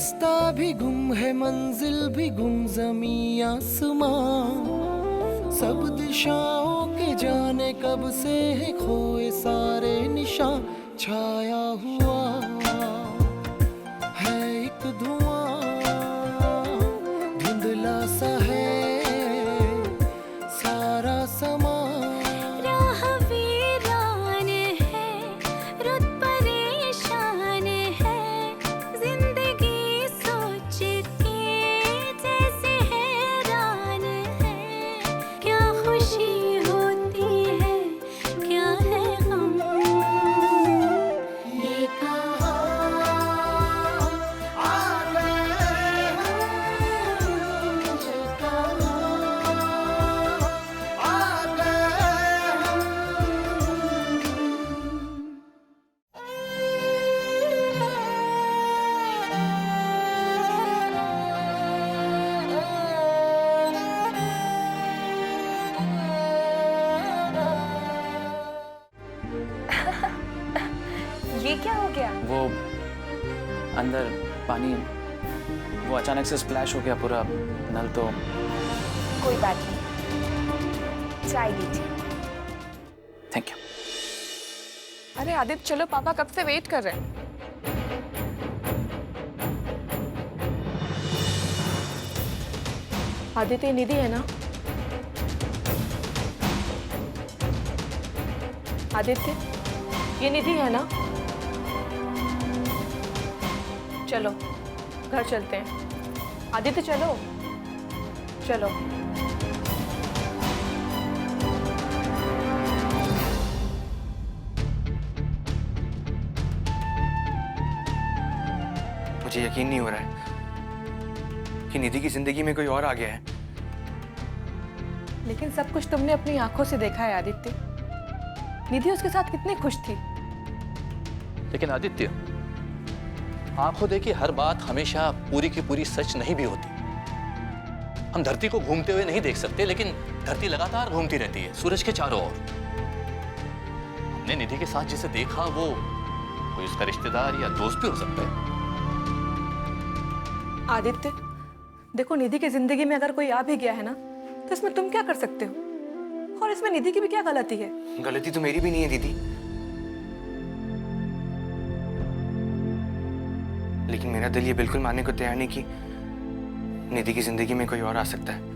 रास्ता भी गुम है, मंजिल भी गुम, ज़मीं आसमां सब दिशाओं के जाने कब से है खोए सारे निशान। छाया हुआ है एक धुआं, धुंधला सा है सारा समा। राह वीरान है, रुत परेशान है, जिंदगी सोच के जैसे हैरान है। क्या खुशी होती है, क्या है गम, ये कहाँ आ गए हम, ये कहाँ आ गए हम। ये क्या हो गया? वो अंदर पानी, वो अचानक से स्प्लैश हो गया पूरा नल। तो कोई बात नहीं, चाय लीजिए। Thank you. अरे आदित्य चलो, पापा कब से वेट कर रहे हैं। आदित्य ये निधि है ना? आदित्य ये निधि है ना? चलो घर चलते हैं। आदित्य चलो चलो। मुझे यकीन नहीं हो रहा है कि निधि की जिंदगी में कोई और आ गया है। लेकिन सब कुछ तुमने अपनी आंखों से देखा है आदित्य। निधि उसके साथ कितनी खुश थी। लेकिन आदित्य, आंखों देखी हर बात हमेशा पूरी की पूरी सच नहीं भी होती। हम धरती को घूमते हुए नहीं देख सकते, लेकिन धरती लगातार घूमती रहती है सूरज के चारों ओर। हमने निधि के साथ जिसे देखा वो कोई उसका रिश्तेदार या दोस्त भी हो सकता है। आदित्य देखो, निधि की जिंदगी में अगर कोई आ भी गया है ना, तो इसमें तुम क्या कर सकते हो? और इसमें निधि की भी क्या गलती है? गलती तो मेरी भी नहीं है दीदी, लेकिन मेरा दिल ये बिल्कुल मानने को तैयार नहीं कि निधि की जिंदगी में कोई और आ सकता है।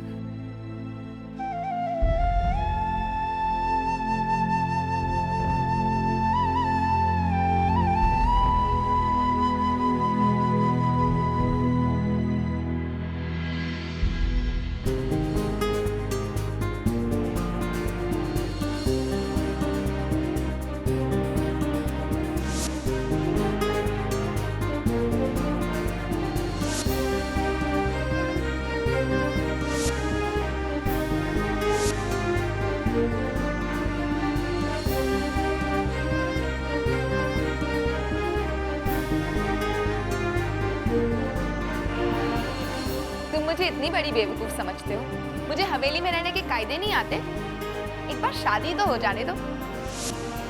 तुम मुझे इतनी बड़ी बेवकूफ समझते हो? मुझे हवेली में रहने के कायदे नहीं आते? एक बार शादी तो हो जाने दो,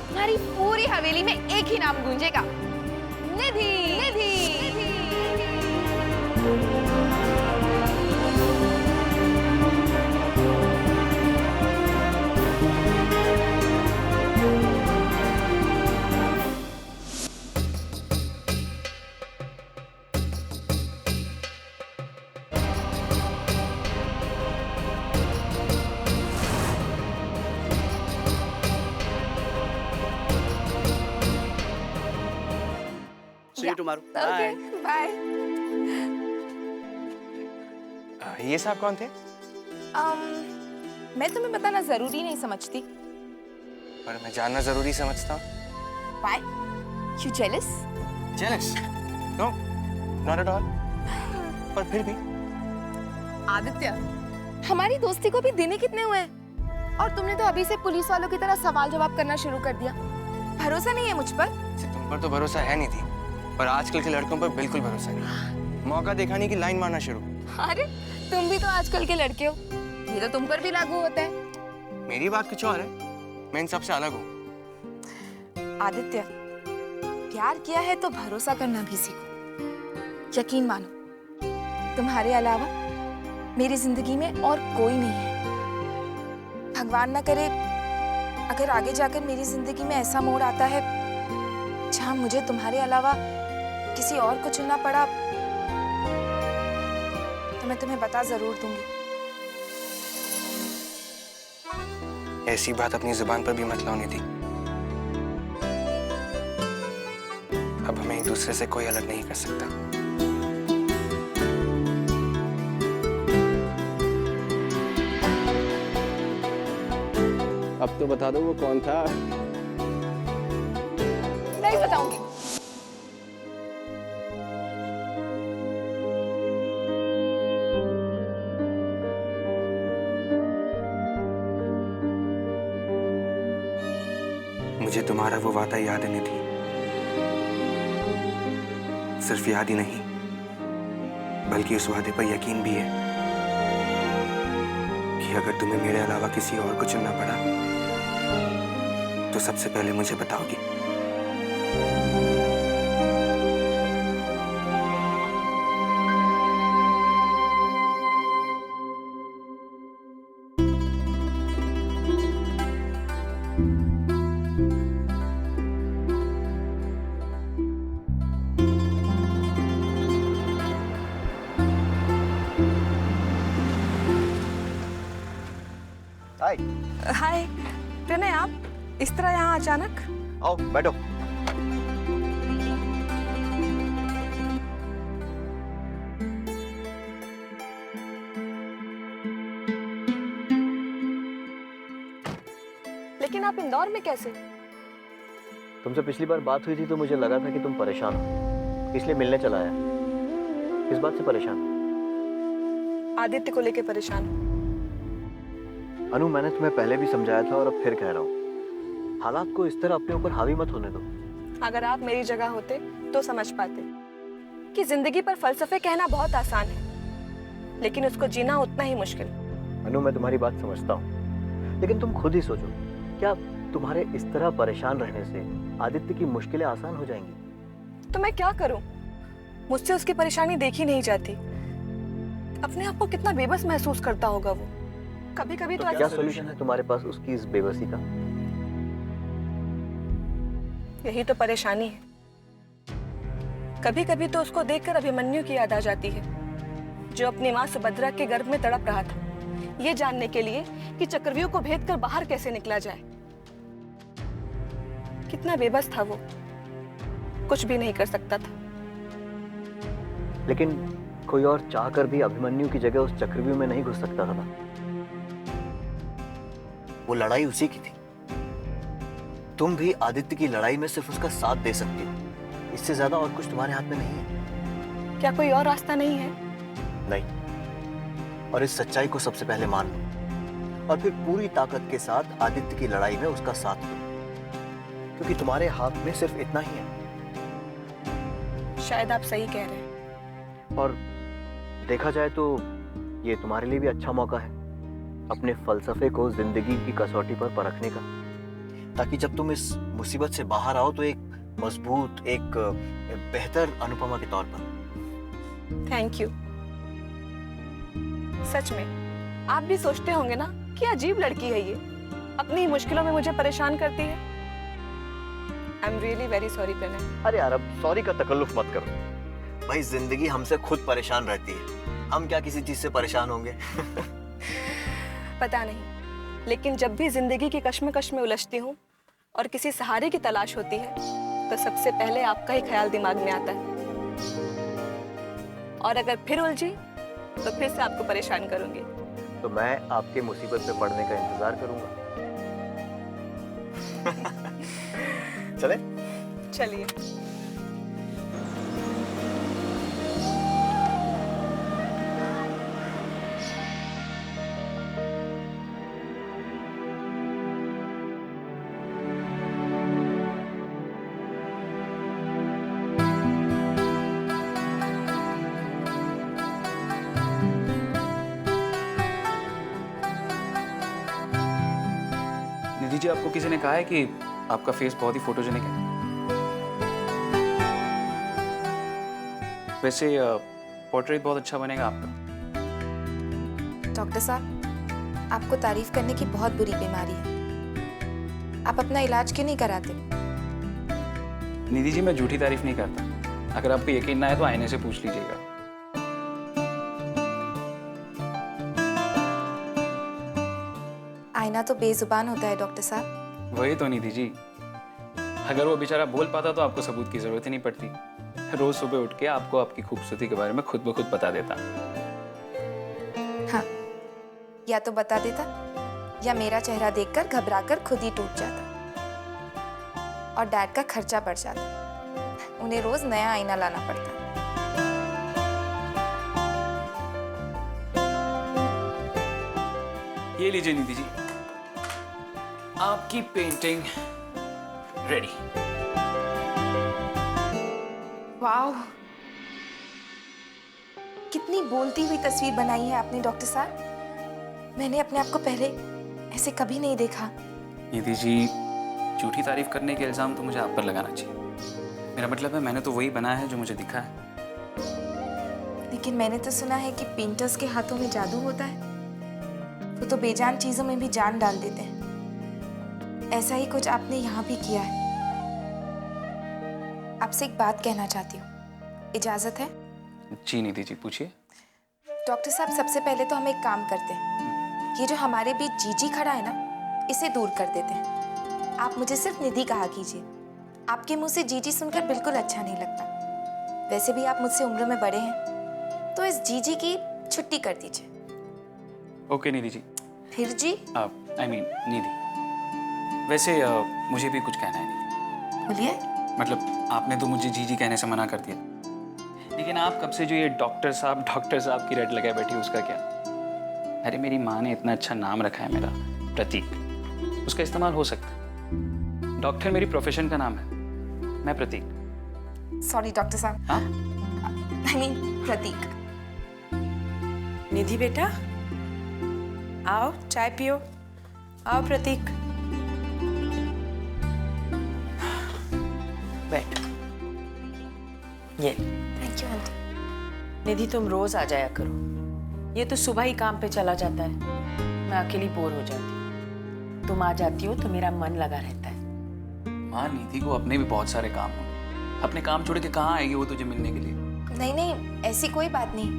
तुम्हारी पूरी हवेली में एक ही नाम गूंजेगा, Nidhi Nidhi Nidhi. See you tomorrow. Okay bye. ये साहब कौन थे? मैं तुम्हें बताना जरूरी नहीं समझती। पर मैं जानना जरूरी समझता हूँ। Why? You jealous? Jealous? No, not at all. पर फिर भी आदित्य, हमारी दोस्ती को भी दिन ही कितने हुए हैं और तुमने तो अभी से पुलिस वालों की तरह सवाल जवाब करना शुरू कर दिया। भरोसा नहीं है मुझ पर? तुम पर तो भरोसा है नहीं थी, पर आजकल के लड़कों पर बिल्कुल भरोसा नहीं। मौका दिखाने की लाइन मारना शुरू। अरे तुम भी तो आजकल के लड़के हो, ये तो तुम पर भी लागू होता है। मेरी बात कुछ और है, मैं इन सबसे अलग हूँ। आदित्य, प्यार किया है तो भरोसा करना भी सीखो। यकीन मानो, तुम्हारे अलावा मेरी जिंदगी में और कोई नहीं है। भगवान न करे अगर आगे जाकर मेरी जिंदगी में ऐसा मोड़ आता है जहां मुझे तुम्हारे अलावा किसी और को चुनना पड़ा, तो मैं तुम्हें बता जरूर दूंगी। ऐसी बात अपनी जुबान पर भी मत लाओ निधि। अब हमें एक दूसरे से कोई अलग नहीं कर सकता। अब तो बता दो वो कौन था। नहीं बताऊंगी। मुझे तुम्हारा वो वादा याद है निधि। सिर्फ याद ही नहीं, बल्कि उस वादे पर यकीन भी है कि अगर तुम्हें मेरे अलावा किसी और को चुनना पड़ा तो सबसे पहले मुझे बताओगी। हाय। हाय प्रणय, आप इस तरह यहाँ अचानक? आओ बैठो। लेकिन आप इंदौर में कैसे? तुमसे पिछली बार बात हुई थी तो मुझे लगा था कि तुम परेशान हो, इसलिए मिलने चला आया। किस बात से परेशान हो? आदित्य को लेके परेशान हूं। अनु, मैंने तुम्हें पहले भी समझाया था और अब फिर कह रहा हूँ, हालात को इस तरह अपने ऊपर हावी मत होने दो। अगर आप मेरी जगह होते तो समझ पाते कि जिंदगी पर फलसफे कहना बहुत आसान है, लेकिन उसको जीना उतना ही मुश्किल। अनु, मैं तुम्हारी बात समझता हूँ, लेकिन तुम खुद ही सोचो, क्या तुम्हारे इस तरह परेशान रहने से आदित्य की मुश्किलें आसान हो जाएंगी? तो मैं क्या करूं? मुझसे उसकी परेशानी देखी नहीं जाती। अपने आप को कितना बेबस महसूस करता होगा वो। कभी कभी तो क्या सॉल्यूशन है तुम्हारे पास उसकी इस बेबसी का? यही तो परेशानी है। कभी कभी तो उसको देखकर अभिमन्यु की याद आ जाती है, जो अपनी माँ सुभद्रा के गर्भ में तड़प रहा था, ये जानने के लिए कि चक्रव्यूह को भेद कर बाहर कैसे निकला जाए। कितना बेबस था वो, कुछ भी नहीं कर सकता था। लेकिन कोई और चाहकर भी अभिमन्यु की जगह उस चक्रव्यूह में नहीं घुस सकता था। वो लड़ाई उसी की थी। तुम भी आदित्य की लड़ाई में सिर्फ उसका साथ दे सकती हो, इससे ज्यादा और कुछ तुम्हारे हाथ में नहीं है। क्या कोई और रास्ता नहीं है? नहीं, और इस सच्चाई को सबसे पहले मान लो और फिर पूरी ताकत के साथ आदित्य की लड़ाई में उसका साथ दो, क्योंकि तुम्हारे हाथ में सिर्फ इतना ही है। शायद आप सही कह रहे हैं। और देखा जाए तो ये तुम्हारे लिए भी अच्छा मौका है अपने फलसफे को जिंदगी की कसौटी पर परखने का, ताकि जब तुम इस मुसीबत से बाहर आओ तो एक मजबूत, एक बेहतर अनुपमा के तौर पर। Thank you. सच में आप भी सोचते होंगे ना कि अजीब लड़की है ये, अपनी मुश्किलों में मुझे परेशान करती है। I am really very sorry Pranay. अरे यार, अब सॉरी का तकल्लुफ मत करो भाई, जिंदगी हमसे खुद परेशान रहती है, हम क्या किसी चीज से परेशान होंगे? पता नहीं, लेकिन जब भी जिंदगी की कश्मकश में उलझती हूँ और किसी सहारे की तलाश होती है, तो सबसे पहले आपका ही ख्याल दिमाग में आता है। और अगर फिर उलझी तो फिर से आपको परेशान करूंगी। तो मैं आपके मुसीबत में पड़ने का इंतजार करूंगा। चले? चलिए। निधि जी, आपको किसी ने कहा है कि आपका फेस बहुत ही फोटोजेनिक है? वैसे पोर्ट्रेट बहुत अच्छा बनेगा आपका। डॉक्टर साहब, आपको तारीफ करने की बहुत बुरी बीमारी है। आप अपना इलाज क्यों नहीं कराते? निधि जी, मैं झूठी तारीफ नहीं करता। अगर आपको यकीन ना है तो आईने से पूछ लीजिएगा। आईना तो बेजुबान होता है डॉक्टर साहब। वही तो निधि जी, अगर वो बेचारा बोल पाता तो आपको सबूत की जरूरत ही नहीं पड़ती। रोज सुबह उठ के आपको आपकी खूबसूरती के बारे में खुद ब खुद बता देता। हाँ, या तो बता देता या मेरा चेहरा देखकर घबराकर खुद ही टूट जाता और डैड का खर्चा बढ़ जाता। उन्हें रोज नया आईना लाना पड़ता। ये लीजिए निधि जी, आपकी पेंटिंग रेडी। वाह, कितनी बोलती हुई तस्वीर बनाई है आपने डॉक्टर साहब। मैंने अपने आप को पहले ऐसे कभी नहीं देखा। निधि जी, झूठी तारीफ करने के इल्जाम तो मुझे आप पर लगाना चाहिए। मेरा मतलब है मैंने तो वही बनाया है जो मुझे दिखा है। लेकिन मैंने तो सुना है कि पेंटर्स के हाथों में जादू होता है। वो तो बेजान चीजों में भी जान डाल देते हैं। ऐसा ही कुछ आपने यहाँ भी किया है। आपसे एक बात कहना चाहती हूँ, इजाजत है? जी निधि जी, पूछिए। डॉक्टर साहब, सबसे पहले तो हम एक काम करते हैं। ये जो हमारे बीच जीजी खड़ा है ना, इसे दूर कर देते हैं। आप मुझे सिर्फ निधि कहा कीजिए। आपके मुंह से जीजी सुनकर बिल्कुल अच्छा नहीं लगता। वैसे भी आप मुझसे उम्र में बड़े हैं, तो इस जीजी की छुट्टी कर दीजिए। ओके निधि जी। फिर जी? आई मीन निधि। वैसे मुझे भी कुछ कहना है निधि। बोलिए। मतलब आपने तो मुझे जीजी कहने से मना कर दिया, लेकिन आप कब से जो ये डॉक्टर साहब की रट लगाए बैठी, उसका क्या? अरे मेरी माँ ने इतना अच्छा नाम रखा है मेरा, प्रतीक, उसका इस्तेमाल हो सकता है। डॉक्टर मेरी प्रोफेशन का नाम है, मैं प्रतीक। सॉरी डॉक्टर साहब। हाँ? आई मीन प्रतीक। निधि बेटा, आओ चाय पियो। आओ प्रतीक, बैठ। ये थैंक यू आंटी। निधि, तुम रोज आ जाया करो। ये तो सुबह ही काम पे चला जाता है, मैं अकेली बोर हो जाती हूँ। तुम आ जाती हो तो मेरा मन लगा रहता है। माँ, निधि को अपने भी बहुत सारे काम हो, अपने काम छोड़ के कहाँ आएगी वो तुझे मिलने के लिए? नहीं नहीं, ऐसी कोई बात नहीं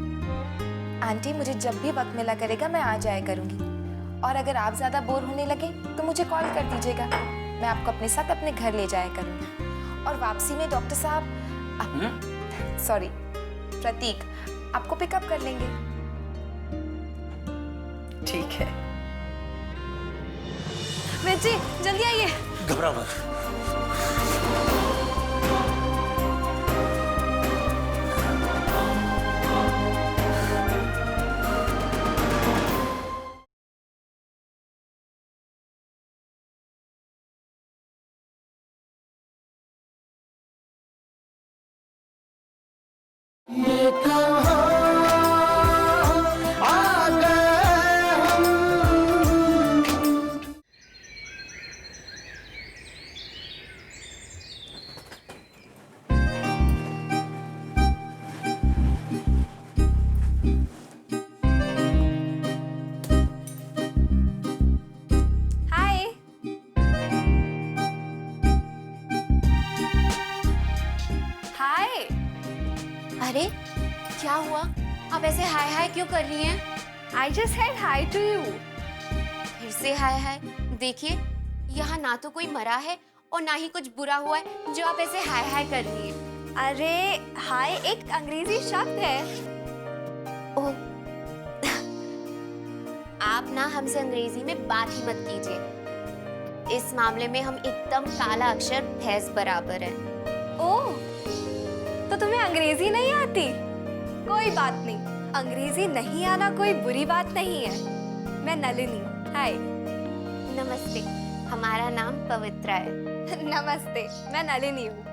आंटी। मुझे जब भी वक्त मिला करेगा मैं आ जाया करूंगी। और अगर आप ज्यादा बोर होने लगे तो मुझे कॉल कर दीजिएगा। मैं आपको अपने साथ अपने घर ले जाया करूंगी। और वापसी में डॉक्टर साहब, सॉरी प्रतीक, आपको पिकअप कर लेंगे। ठीक है। मिर्ची, जल्दी आइए। घबराओ मत। ये कहाँ आ गए हम। हाय। हाय। अरे क्या हुआ? आप ऐसे हाय हाय क्यों कर रही हैं? I just said hi to you. फिर से हाय हाय? देखिए, यहाँ ना तो कोई मरा है और ना ही कुछ बुरा हुआ है जो आप ऐसे हाय हाय कर रही हैं। अरे हाय एक अंग्रेजी शब्द है। ओह, आप ना हमसे अंग्रेजी में बात ही मत कीजिए। इस मामले में हम एकदम काला अक्षर भैंस बराबर हैं। ओह, तो तुम्हें अंग्रेजी नहीं आती? कोई बात नहीं, अंग्रेजी नहीं आना कोई बुरी बात नहीं है। मैं नलिनी। हाय। नमस्ते, हमारा नाम पवित्रा है। नमस्ते, मैं नलिनी हूँ।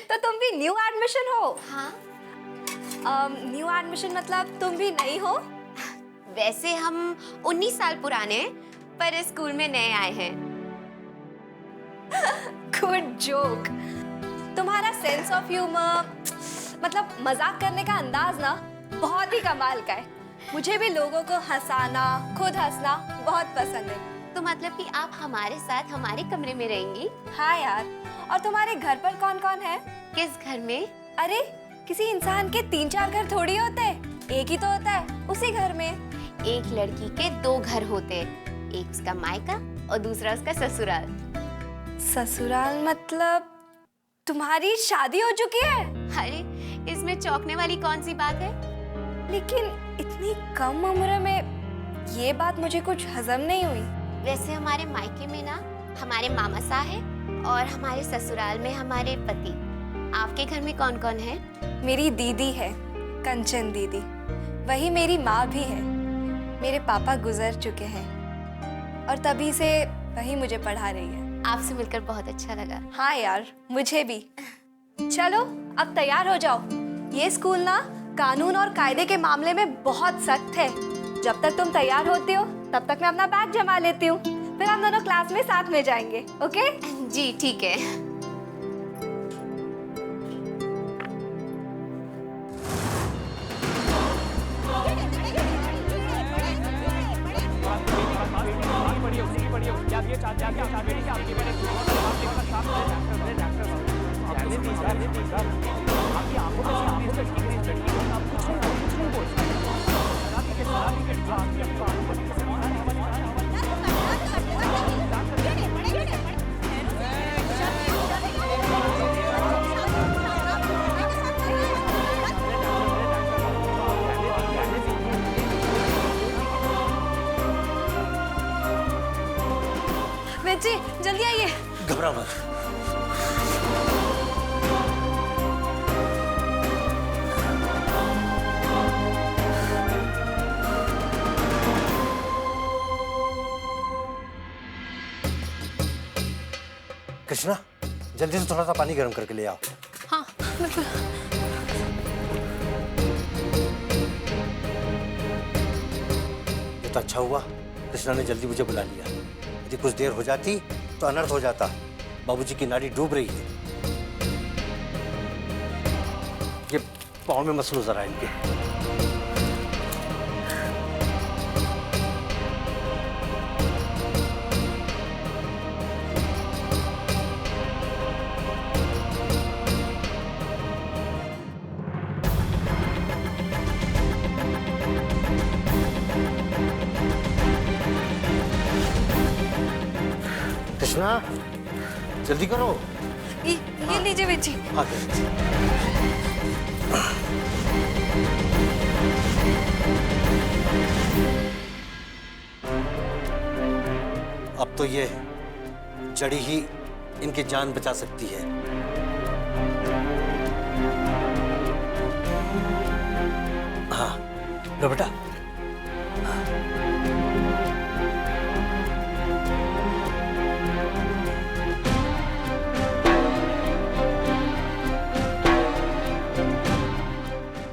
तो तुम भी न्यू एडमिशन हो? हाँ, न्यू एडमिशन मतलब तुम भी नई हो? वैसे हम 19 साल पुराने हैं, पर इस स्कूल में नए आए हैं। Good joke. तुम्हारा सेंस ऑफ ह्यूमर, मतलब मजाक करने का अंदाज ना बहुत ही कमाल का है। मुझे भी लोगों को हंसाना, खुद हंसना बहुत पसंद है। तो मतलब कि आप हमारे साथ हमारे कमरे में रहेंगी? हाँ यार। और तुम्हारे घर पर कौन कौन है? किस घर में? अरे किसी इंसान के 3-4 घर थोड़ी होते हैं, एक ही तो होता है, उसी घर में। एक लड़की के 2 घर होते हैं, एक उसका मायका और दूसरा उसका ससुराल। ससुराल मतलब तुम्हारी शादी हो चुकी है? अरे इसमें चौंकने वाली कौन सी बात है? लेकिन इतनी कम उम्र में ये बात मुझे कुछ हजम नहीं हुई। वैसे हमारे मायके में ना हमारे मामा सा है और हमारे ससुराल में हमारे पति। आपके घर में कौन कौन है? मेरी दीदी है, कंचन दीदी, वही मेरी माँ भी है। मेरे पापा गुजर चुके हैं और तभी से वही मुझे पढ़ा रही है। आपसे मिलकर बहुत अच्छा लगा। हाँ यार, मुझे भी। चलो अब तैयार हो जाओ। ये स्कूल ना कानून और कायदे के मामले में बहुत सख्त है। जब तक तुम तैयार होती हो तब तक मैं अपना बैग जमा लेती हूँ, फिर हम दोनों क्लास में साथ में जाएंगे। ओके? जी ठीक है। जी जल्दी आइए। घबरा मत। कृष्णा जल्दी से थोड़ा सा पानी गर्म करके ले आओ। हाँ बिल्कुल। ये तो अच्छा हुआ कृष्णा ने जल्दी मुझे बुला लिया। यदि कुछ देर हो जाती तो अनर्थ हो जाता। बाबूजी की नाड़ी डूब रही है। ये पाँव में मसलू जरा इनके। कृष्णा जल्दी करो। ये लीजिए बेची। अब तो ये जड़ी ही इनकी जान बचा सकती है। हाँ लो बेटा।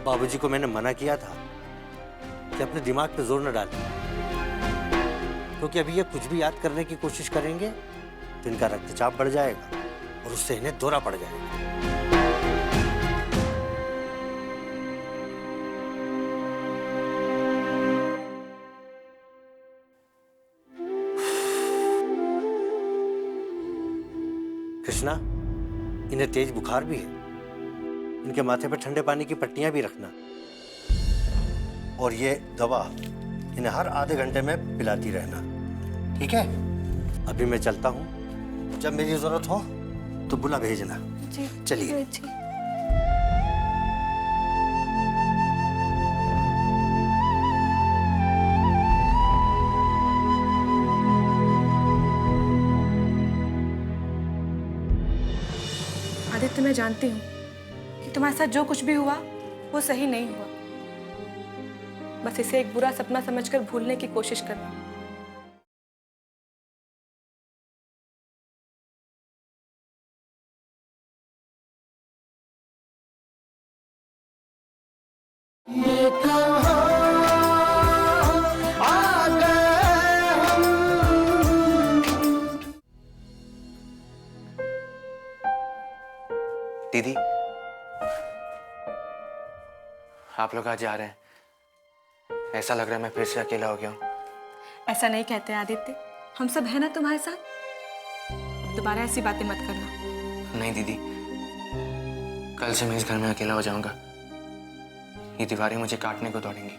बाबूजी को मैंने मना किया था कि अपने दिमाग पे जोर न डालें, क्योंकि अभी ये कुछ भी याद करने की कोशिश करेंगे तो इनका रक्तचाप बढ़ जाएगा और उससे इन्हें दौरा पड़ जाएगा। कृष्णा इन्हें तेज बुखार भी है। इनके माथे पर ठंडे पानी की पट्टियां भी रखना और ये दवा इन्हें हर आधे घंटे में पिलाती रहना, ठीक है? अभी मैं चलता हूँ, जब मेरी जरूरत हो तो बुला भेजना। चलिए। आदित्य, मैं जानती हूँ कि तुम्हारे साथ जो कुछ भी हुआ वो सही नहीं हुआ। बस इसे एक बुरा सपना समझकर भूलने की कोशिश करना। ये कहाँ आ गए हम। दीदी, आप लोग आज जा रहे हैं, ऐसा लग रहा है मैं फिर से अकेला हो गया हूँ। ऐसा नहीं कहते आदित्य, हम सब है ना तुम्हारे साथ। दोबारा ऐसी बातें मत करना। नहीं दीदी, कल से मैं इस घर में अकेला हो जाऊंगा। ये दीवारें मुझे काटने को दौड़ेंगी।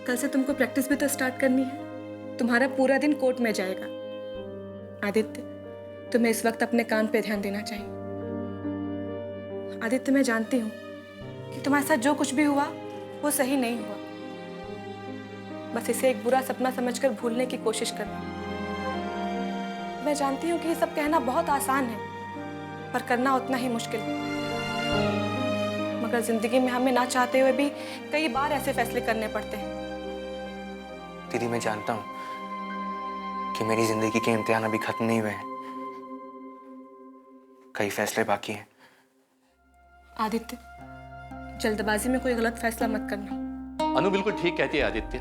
कल से तुमको प्रैक्टिस भी तो स्टार्ट करनी है। तुम्हारा पूरा दिन कोर्ट में जाएगा। आदित्य, तुम्हें इस वक्त अपने काम पे ध्यान देना चाहिए। आदित्य, मैं जानती हूँ कि तुम्हारे साथ जो कुछ भी हुआ वो सही नहीं हुआ। बस इसे एक बुरा सपना समझकर भूलने की कोशिश करना। मैं जानती हूँ कि ये सब कहना बहुत आसान है, पर करना उतना ही मुश्किल है। मगर जिंदगी में हमें ना चाहते हुए भी कई बार ऐसे फैसले करने पड़ते हैं। दीदी, मैं जानता हूँ कि मेरी जिंदगी के इम्तिहान अभी खत्म नहीं हुए हैं। कई फैसले बाकी हैं। आदित्य, जल्दबाजी में कोई गलत फैसला मत करना। अनु बिल्कुल ठीक कहती है आदित्य।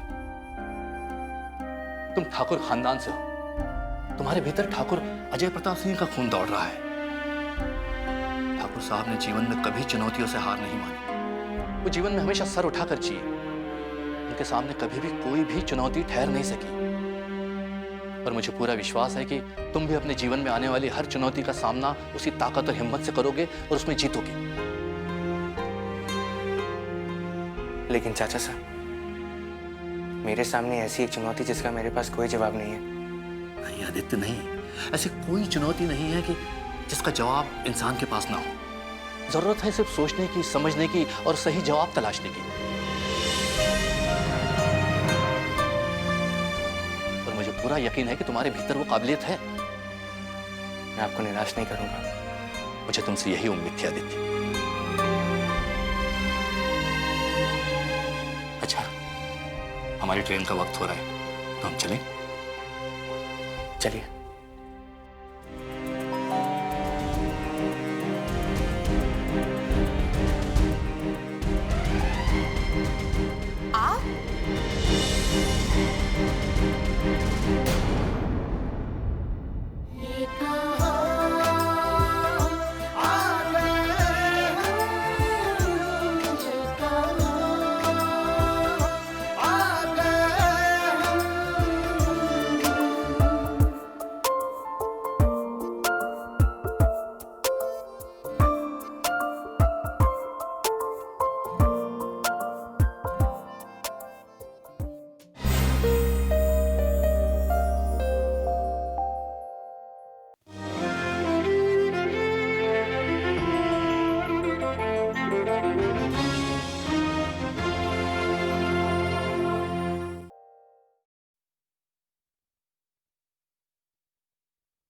तुम ठाकुर खानदान से हो, तुम्हारे भीतर ठाकुर अजय प्रताप सिंह का खून दौड़ रहा है। ठाकुर साहब ने जीवन में कभी चुनौतियों से हार नहीं मानी। वो जीवन में हमेशा सर उठाकर जिए। उनके सामने कभी भी कोई भी चुनौती ठहर नहीं सकी। और मुझे पूरा विश्वास है कि तुम भी अपने जीवन में आने वाली हर चुनौती का सामना उसी ताकत और हिम्मत से करोगे और उसमें जीतोगे। लेकिन चाचा साहब, मेरे सामने ऐसी एक चुनौती जिसका मेरे पास कोई जवाब नहीं है। नहीं आदित्य, नहीं, ऐसी कोई चुनौती नहीं है कि जिसका जवाब इंसान के पास ना हो। जरूरत है सिर्फ सोचने की, समझने की और सही जवाब तलाशने की। और मुझे पूरा यकीन है कि तुम्हारे भीतर वो काबिलियत है। मैं आपको निराश नहीं करूंगा। मुझे तुमसे यही उम्मीद थी आदित्य। अच्छा, हमारी ट्रेन का वक्त हो रहा है, तो हम चलें? चलिए।